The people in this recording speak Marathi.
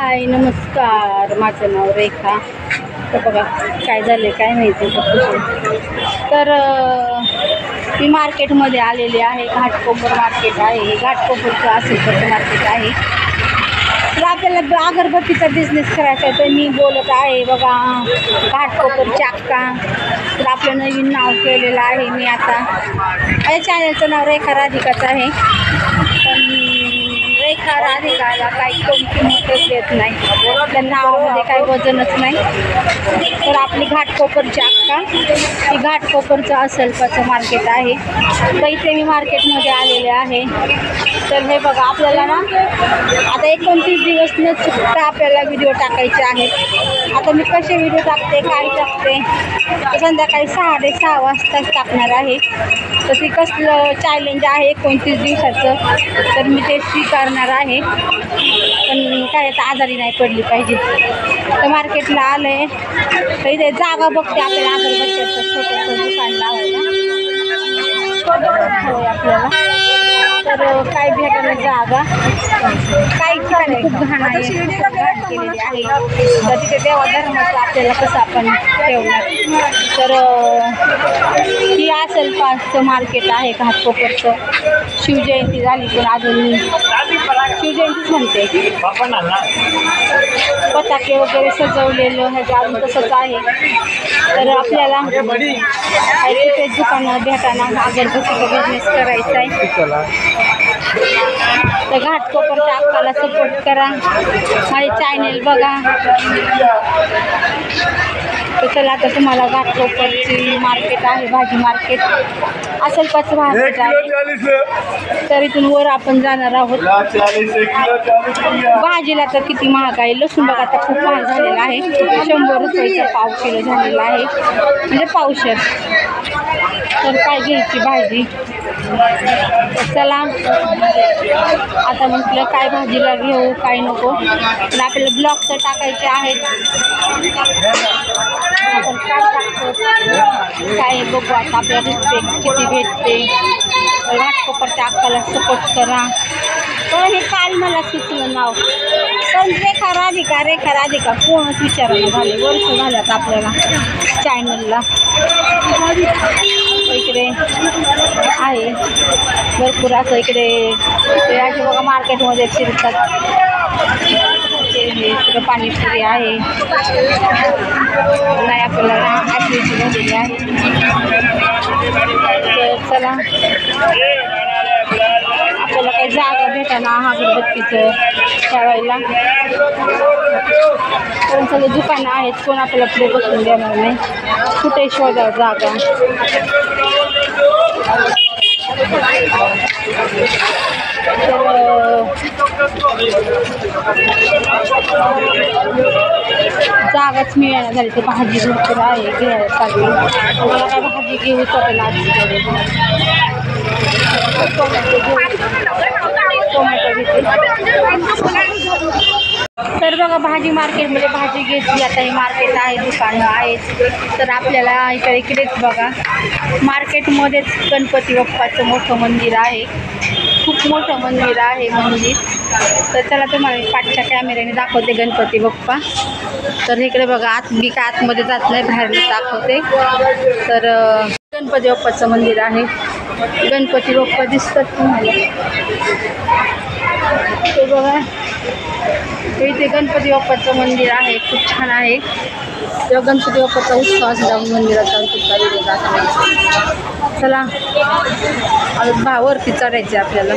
हाय नमस्कार, माझं नाव रेखा. तर बघा काय झाले काय माहिती. तर मी मार्केटमध्ये आलेले आहे. घाटकोपर मार्केट आहे. हे घाटकोपरचं असेल मार्केट आहे. तर आपल्याला अगरबत्तीचा बिझनेस करायचा आहे. तर मी बोलत आहे बघा घाटकोपर चाक्का. तर आपलं नवीन नाव केलेलं आहे मी आता. माझ्या चॅनलचं नाव रेखा राधिकाचं आहे. पण रेखा राधिकाला काही कोणती महत्त्वच देत नाही. त्या नावामध्ये काही वजनच नाही. तर आपली घाटकोपर चाक्का ही घाटकोपरचं असलपाचं मार्केट आहे. तर इथे मी मार्केटमध्ये आलेले आहे. तर हे बघा आपल्याला ना आता 29 दिवस न चुकता आपल्याला व्हिडिओ टाकायचे आहेत. आता मी कसे व्हिडिओ टाकते काय टाकते तर संध्याकाळी 6:30 वाजता टाकणार आहे. तर ते कसलं चॅलेंज आहे 29 दिवसाचं, तर मी ते स्वीकारणार आहे. पण काय आता आजारी नाही पडली पाहिजे. तर मार्केटला आलं आहे. तर इथे जागा बघते आपल्याला अगरबत्त्याचं छोटंसं दुकान लावायला आपल्याला. तर काय भेटायला जागा काही ठिकाणी खूप घाण आहे, केलेली आहे. तर तिथे देवा धर्माचं आपल्याला कसं आपण ठेवणार. तर ही असेल पाचचं मार्केट आहे घाटकोपरचं. शिवजयंती झाली पण अजून शिवजयंतीच म्हणते. पताके वगैरे सजवलेलं ह्याचं अजून तसंच आहे. तर आपल्याला तिथे दुकानं भेटाना अगरबत्तीचा बिझनेस करायचा आहे. तर घाटकोपरच्या अक्काला सपोर्ट करा. माझे चॅनल बघा. तर चला आता तुम्हाला घाटकोपरची मार्केट आहे, भाजी मार्केट असलपाचं मार्केट आहे. तर इथून वर आपण जाणार आहोत. भाजीला तर किती महाग आहे. लसूण बघा आता खूप महाग झालेला आहे. 100 रुपयाचा पाव किलो झालेला आहे, म्हणजे पावशेर. तर काय घ्यायची भाजी. चला आता म्हटलं काय भाजीला घेऊ काय नको. तर आपल्याला ब्लॉग तर टाकायचे आहेत. आपण काय टाकतो काय बघू आता. आपल्याला रिस्पेक्ट किती भेटते. घाटकोपरच्या अक्काला सपोर्ट करा. पण हे काल मला सुचलं नाव. पण रेखा राधिका कोणच विचारायला झाले. वर्ष झाल्यात आपल्याला चॅनलला. इकडे आहे भरपूर असं. इकडे असे बघा मार्केटमध्ये फिरतात. इकडे पाणीपुरी आहे. नाही आपल्याला आठवीची झालेली आहे. तर चला आपल्याला काही जागा भेटाना अगरबत्तीचं ठेवायला. पण सगळे दुकानं आहेत. कोण आपल्याला पुढे बसून देणार नाही. कुठे शोधा जागा. जागाच मिळायला झाली. तर भाजी भरपूर आहे घ्यायसाठी. मला काय भाजी घेऊ वाटेल आजीकडे. टोमॅटो घेते. तर बघा भाजी मार्केटमध्ये भाजी घेतली. आता हे मार्केट आहे, दुकानं आहेत. तर आपल्याला इकडेच बघा मार्केटमध्येच गणपती बाप्पाचं मोठं मंदिर आहे. खूप मोठं मंदिर आहे मंदिर. तर चला तुम्हाला पाठच्या कॅमेऱ्याने दाखवते गणपती बाप्पा. तर इकडे बघा आत काय आतमध्ये जात नाही, बाहेर दाखवते. तर गणपती बाप्पाचं मंदिर आहे. गणपती बाप्पा दिसतात तुम्हाला. ते बघा इथे गणपती बाप्पाचं मंदिर आहे. खूप छान आहे. तेव्हा गणपती बाप्पाचा उत्सव असला मंदिराचा व्हिडिओ दाखवायचा. चला वरती चढायचे आपल्याला.